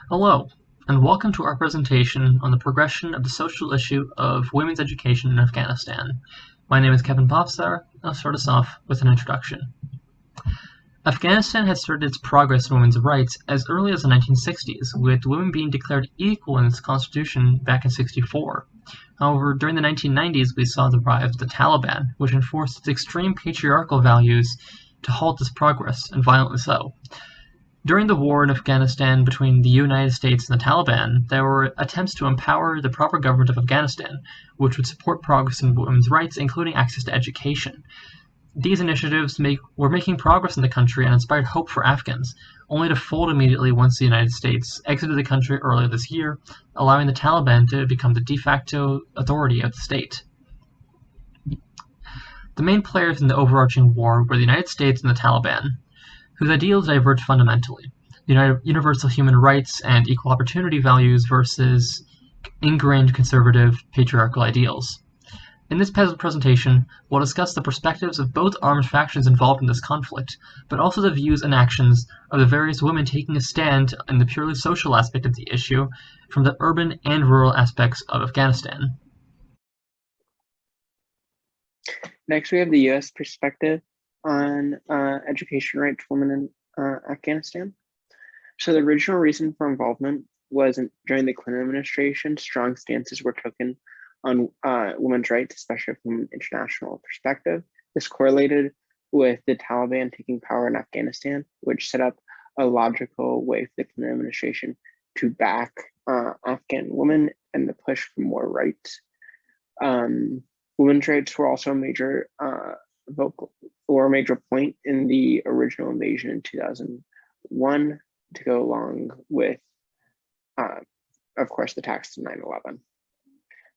Hello, and welcome to our presentation on the progression of the social issue of women's education in Afghanistan. My name is Kevin Popsar. I'll start us off with an introduction. Afghanistan had started its progress in women's rights as early as the 1960s, with women being declared equal in its constitution back in '64. However, during the 1990s, we saw the rise of the Taliban, which enforced its extreme patriarchal values to halt this progress, and violently so. During the war in Afghanistan between the United States and the Taliban, there were attempts to empower the proper government of Afghanistan, which would support progress in women's rights, including access to education. These initiatives were making progress in the country and inspired hope for Afghans, only to fold immediately once the United States exited the country earlier this year, allowing the Taliban to become the de facto authority of the state. The main players in the overarching war were the United States and the Taliban, whose ideals diverge fundamentally: universal human rights and equal opportunity values versus ingrained conservative patriarchal ideals. In this presentation, we'll discuss the perspectives of both armed factions involved in this conflict, but also the views and actions of the various women taking a stand in the purely social aspect of the issue from the urban and rural aspects of Afghanistan. Next, we have the U.S. perspective on education rights for women in Afghanistan. So the original reason for involvement was during the Clinton administration, strong stances were taken on women's rights, especially from an international perspective. This correlated with the Taliban taking power in Afghanistan, which set up a logical way for the Clinton administration to back Afghan women and the push for more rights. Women's rights were also a major point in the original invasion in 2001 to go along with, of course, the attacks to 9/11.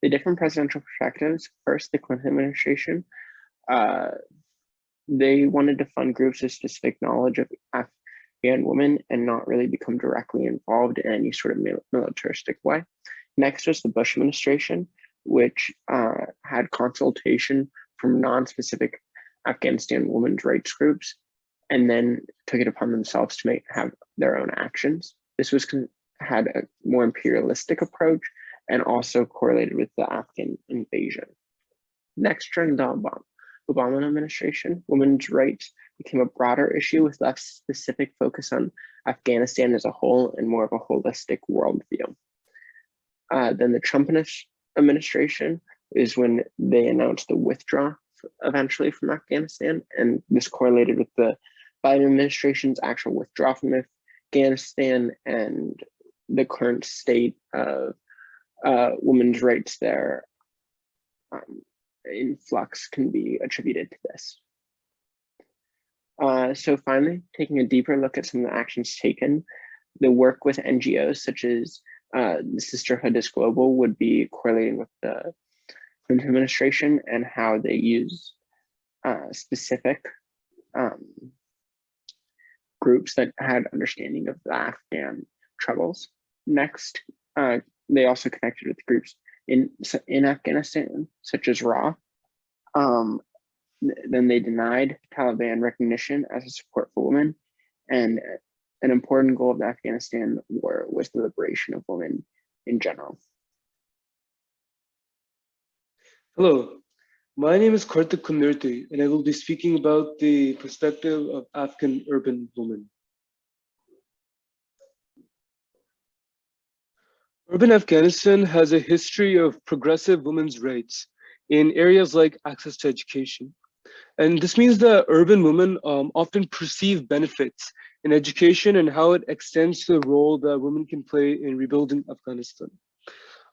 The different presidential perspectives. First, the Clinton administration, they wanted to fund groups with specific knowledge of Afghan women and not really become directly involved in any sort of militaristic way. Next was the Bush administration, which had consultation from non-specific Afghanistan women's rights groups, and then took it upon themselves to have their own actions. This had a more imperialistic approach and also correlated with the Afghan invasion. Next, during the Obama administration, women's rights became a broader issue with less specific focus on Afghanistan as a whole and more of a holistic worldview. Then the Trump administration is when they announced the withdrawal eventually from Afghanistan, and this correlated with the Biden administration's actual withdrawal from Afghanistan and the current state of women's rights there in flux can be attributed to this. So finally, taking a deeper look at some of the actions taken, the work with NGOs such as the Sisterhood is Global would be correlating with the Clinton administration and how they use specific groups that had understanding of the Afghan troubles. Next, they also connected with groups in Afghanistan, such as RAW. Then they denied Taliban recognition as a support for women, and an important goal of the Afghanistan war was the liberation of women in general. Hello, my name is Karthik Kundirti, and I will be speaking about the perspective of Afghan urban women. Urban Afghanistan has a history of progressive women's rights in areas like access to education. And this means that urban women often perceive benefits in education and how it extends to the role that women can play in rebuilding Afghanistan.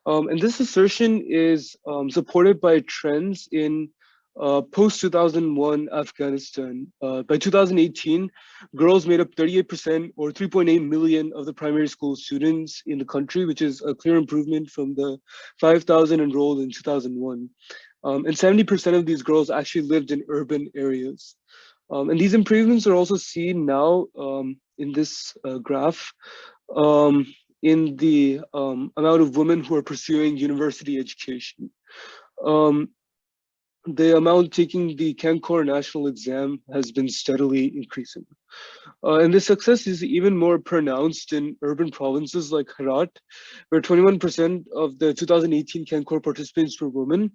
And this assertion is supported by trends in post-2001 Afghanistan. By 2018, girls made up 38% or 3.8 million of the primary school students in the country, which is a clear improvement from the 5,000 enrolled in 2001. And 70% of these girls actually lived in urban areas. And these improvements are also seen now in this graph in the amount of women who are pursuing university education. the amount taking the Kankor national exam has been steadily increasing. And this success is even more pronounced in urban provinces like Herat, where 21% of the 2018 Kankor participants were women.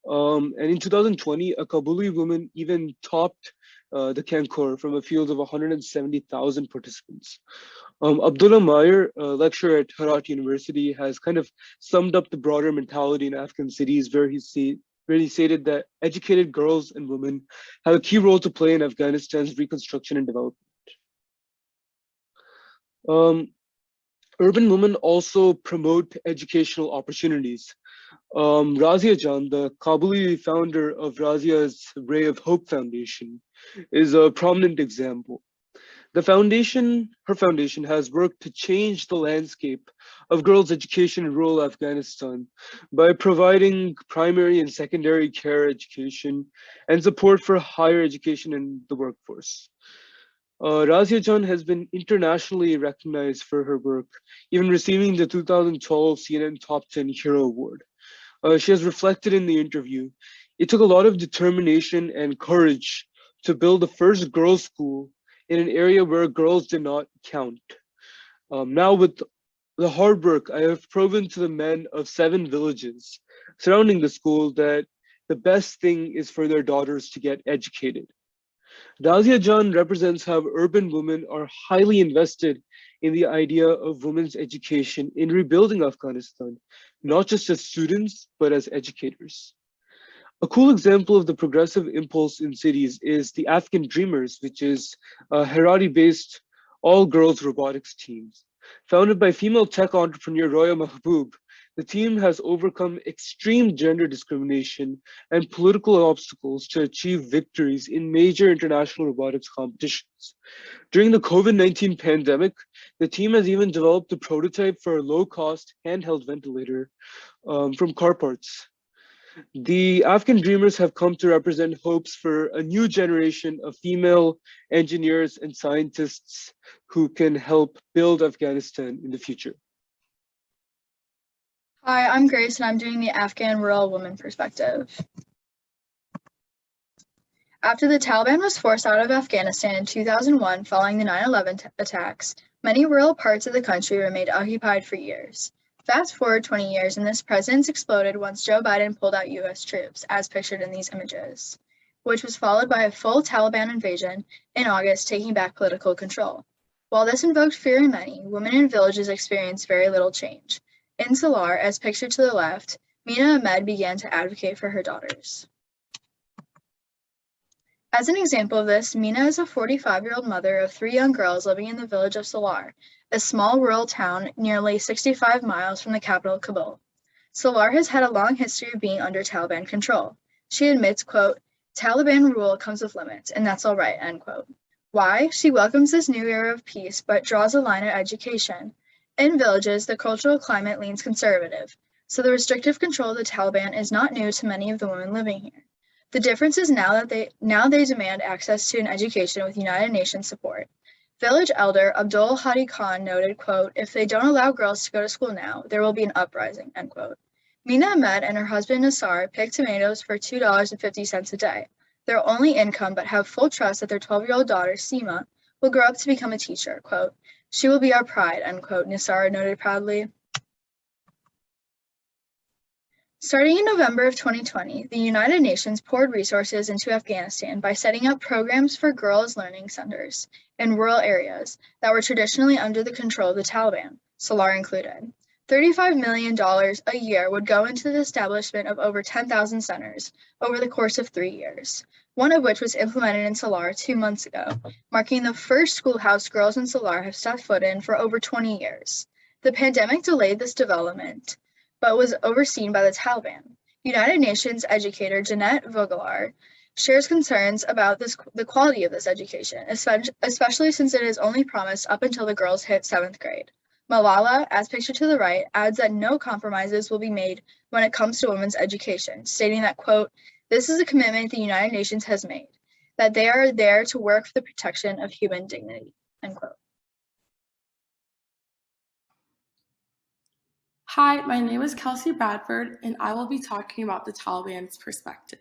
And in 2020, a Kabuli woman even topped the Kankor from a field of 170,000 participants. Abdullah Mayer, a lecturer at Herat University, has kind of summed up the broader mentality in Afghan cities where he stated that educated girls and women have a key role to play in Afghanistan's reconstruction and development. Um, Urban women also promote educational opportunities. Razia Jan, the Kabuli founder of Razia's Ray of Hope Foundation, is a prominent example. Her foundation has worked to change the landscape of girls' education in rural Afghanistan by providing primary and secondary care education and support for higher education in the workforce. Razia Jan has been internationally recognized for her work, even receiving the 2012 CNN Top 10 Hero Award. She has reflected in the interview. It took a lot of determination and courage to build the first girls' school in an area where girls did not count. Now, with the hard work, I have proven to the men of 7 villages surrounding the school that the best thing is for their daughters to get educated. Razia Jan represents how urban women are highly invested in the idea of women's education in rebuilding Afghanistan, not just as students, but as educators. A cool example of the progressive impulse in cities is the Afghan Dreamers, which is a Harari-based all-girls robotics team. Founded by female tech entrepreneur Roya Mahboob, the team has overcome extreme gender discrimination and political obstacles to achieve victories in major international robotics competitions. During the COVID-19 pandemic, the team has even developed a prototype for a low-cost handheld ventilator from car parts. The Afghan Dreamers have come to represent hopes for a new generation of female engineers and scientists who can help build Afghanistan in the future. Hi, I'm Grace, and I'm doing the Afghan rural woman perspective. After the Taliban was forced out of Afghanistan in 2001 following the 9/11 attacks, many rural parts of the country remained occupied for years. Fast forward 20 years and this presence exploded once Joe Biden pulled out US troops, as pictured in these images, which was followed by a full Taliban invasion in August, taking back political control. While this invoked fear in many, women in villages experienced very little change. In Salar, as pictured to the left, Mina Ahmed began to advocate for her daughters. As an example of this, Mina is a 45-year-old mother of 3 young girls living in the village of Salar, a small rural town nearly 65 miles from the capital, Kabul. Salar has had a long history of being under Taliban control. She admits, quote, "Taliban rule comes with limits, and that's all right," end quote. Why? She welcomes this new era of peace, but draws a line at education. In villages, the cultural climate leans conservative, so the restrictive control of the Taliban is not new to many of the women living here. The difference is now they demand access to an education with United Nations support. Village elder Abdul Hadi Khan noted, quote, "If they don't allow girls to go to school now, there will be an uprising," end quote. Mina Ahmed and her husband Nassar pick tomatoes for $2.50 a day, their only income, but have full trust that their 12-year-old daughter, Seema, will grow up to become a teacher, quote, "She will be our pride," end quote, Nassar noted proudly. Starting in November of 2020, the United Nations poured resources into Afghanistan by setting up programs for girls' learning centers in rural areas that were traditionally under the control of the Taliban, Salar included. $35 million a year would go into the establishment of over 10,000 centers over the course of 3 years, one of which was implemented in Salar 2 months ago, marking the first schoolhouse girls in Salar have stepped foot in for over 20 years. The pandemic delayed this development, but was overseen by the Taliban. United Nations educator Jeanette Vogelar shares concerns about the quality of this education, especially since it is only promised up until the girls hit 7th grade. Malala, as pictured to the right, adds that no compromises will be made when it comes to women's education, stating that, quote, "This is a commitment the United Nations has made, that they are there to work for the protection of human dignity," end quote. Hi, my name is Kelsey Bradford, and I will be talking about the Taliban's perspective.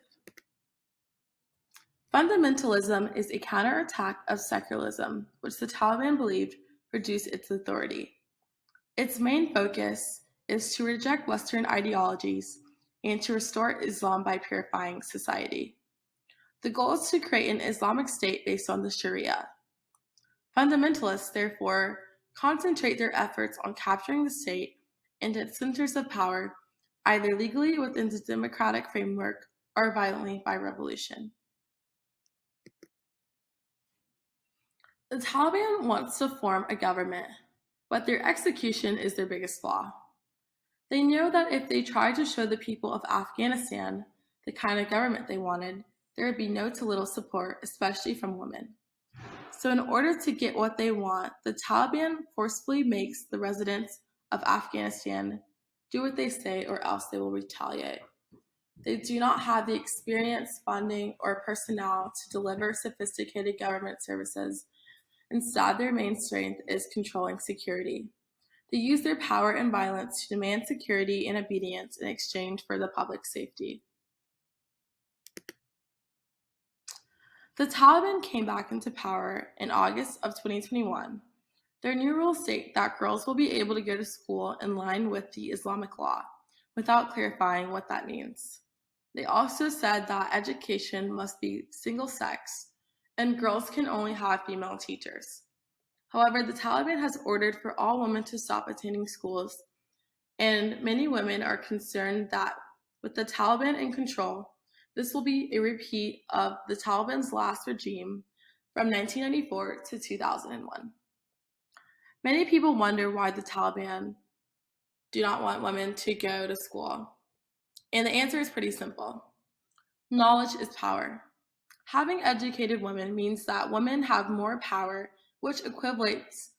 Fundamentalism is a counterattack of secularism, which the Taliban believed reduced its authority. Its main focus is to reject Western ideologies and to restore Islam by purifying society. The goal is to create an Islamic state based on the Sharia. Fundamentalists, therefore, concentrate their efforts on capturing the state and its centers of power, either legally within the democratic framework or violently by revolution. The Taliban wants to form a government, but their execution is their biggest flaw. They know that if they try to show the people of Afghanistan the kind of government they wanted, there would be no to little support, especially from women. So in order to get what they want, the Taliban forcefully makes the residents of Afghanistan do what they say or else they will retaliate. They do not have the experience, funding, or personnel to deliver sophisticated government services. Instead, their main strength is controlling security. They use their power and violence to demand security and obedience in exchange for the public safety. The Taliban came back into power in August of 2021. Their new rules state that girls will be able to go to school in line with the Islamic law, without clarifying what that means. They also said that education must be single-sex, and girls can only have female teachers. However, the Taliban has ordered for all women to stop attending schools, and many women are concerned that with the Taliban in control, this will be a repeat of the Taliban's last regime from 1994 to 2001. Many people wonder why the Taliban do not want women to go to school. And the answer is pretty simple. Knowledge is power. Having educated women means that women have more power, which equates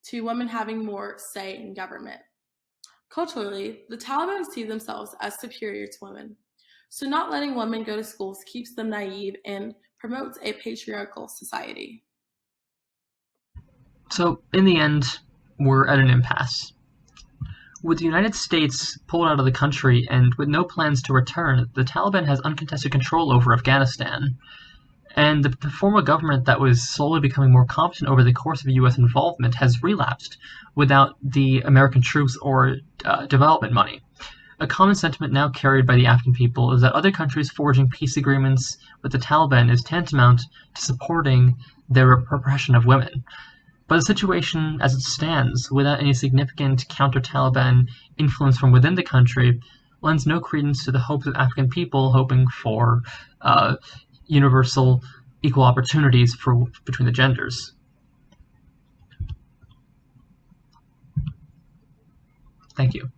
to women having more say in government. Culturally, the Taliban see themselves as superior to women. So not letting women go to schools keeps them naive and promotes a patriarchal society. So, in the end, we're at an impasse. With the United States pulled out of the country and with no plans to return, the Taliban has uncontested control over Afghanistan. And the former government that was slowly becoming more competent over the course of U.S. involvement has relapsed without the American troops or development money. A common sentiment now carried by the Afghan people is that other countries forging peace agreements with the Taliban is tantamount to supporting their repression of women. But the situation as it stands, without any significant counter-Taliban influence from within the country, lends no credence to the hopes of Afghan people hoping for universal equal opportunities between the genders. Thank you.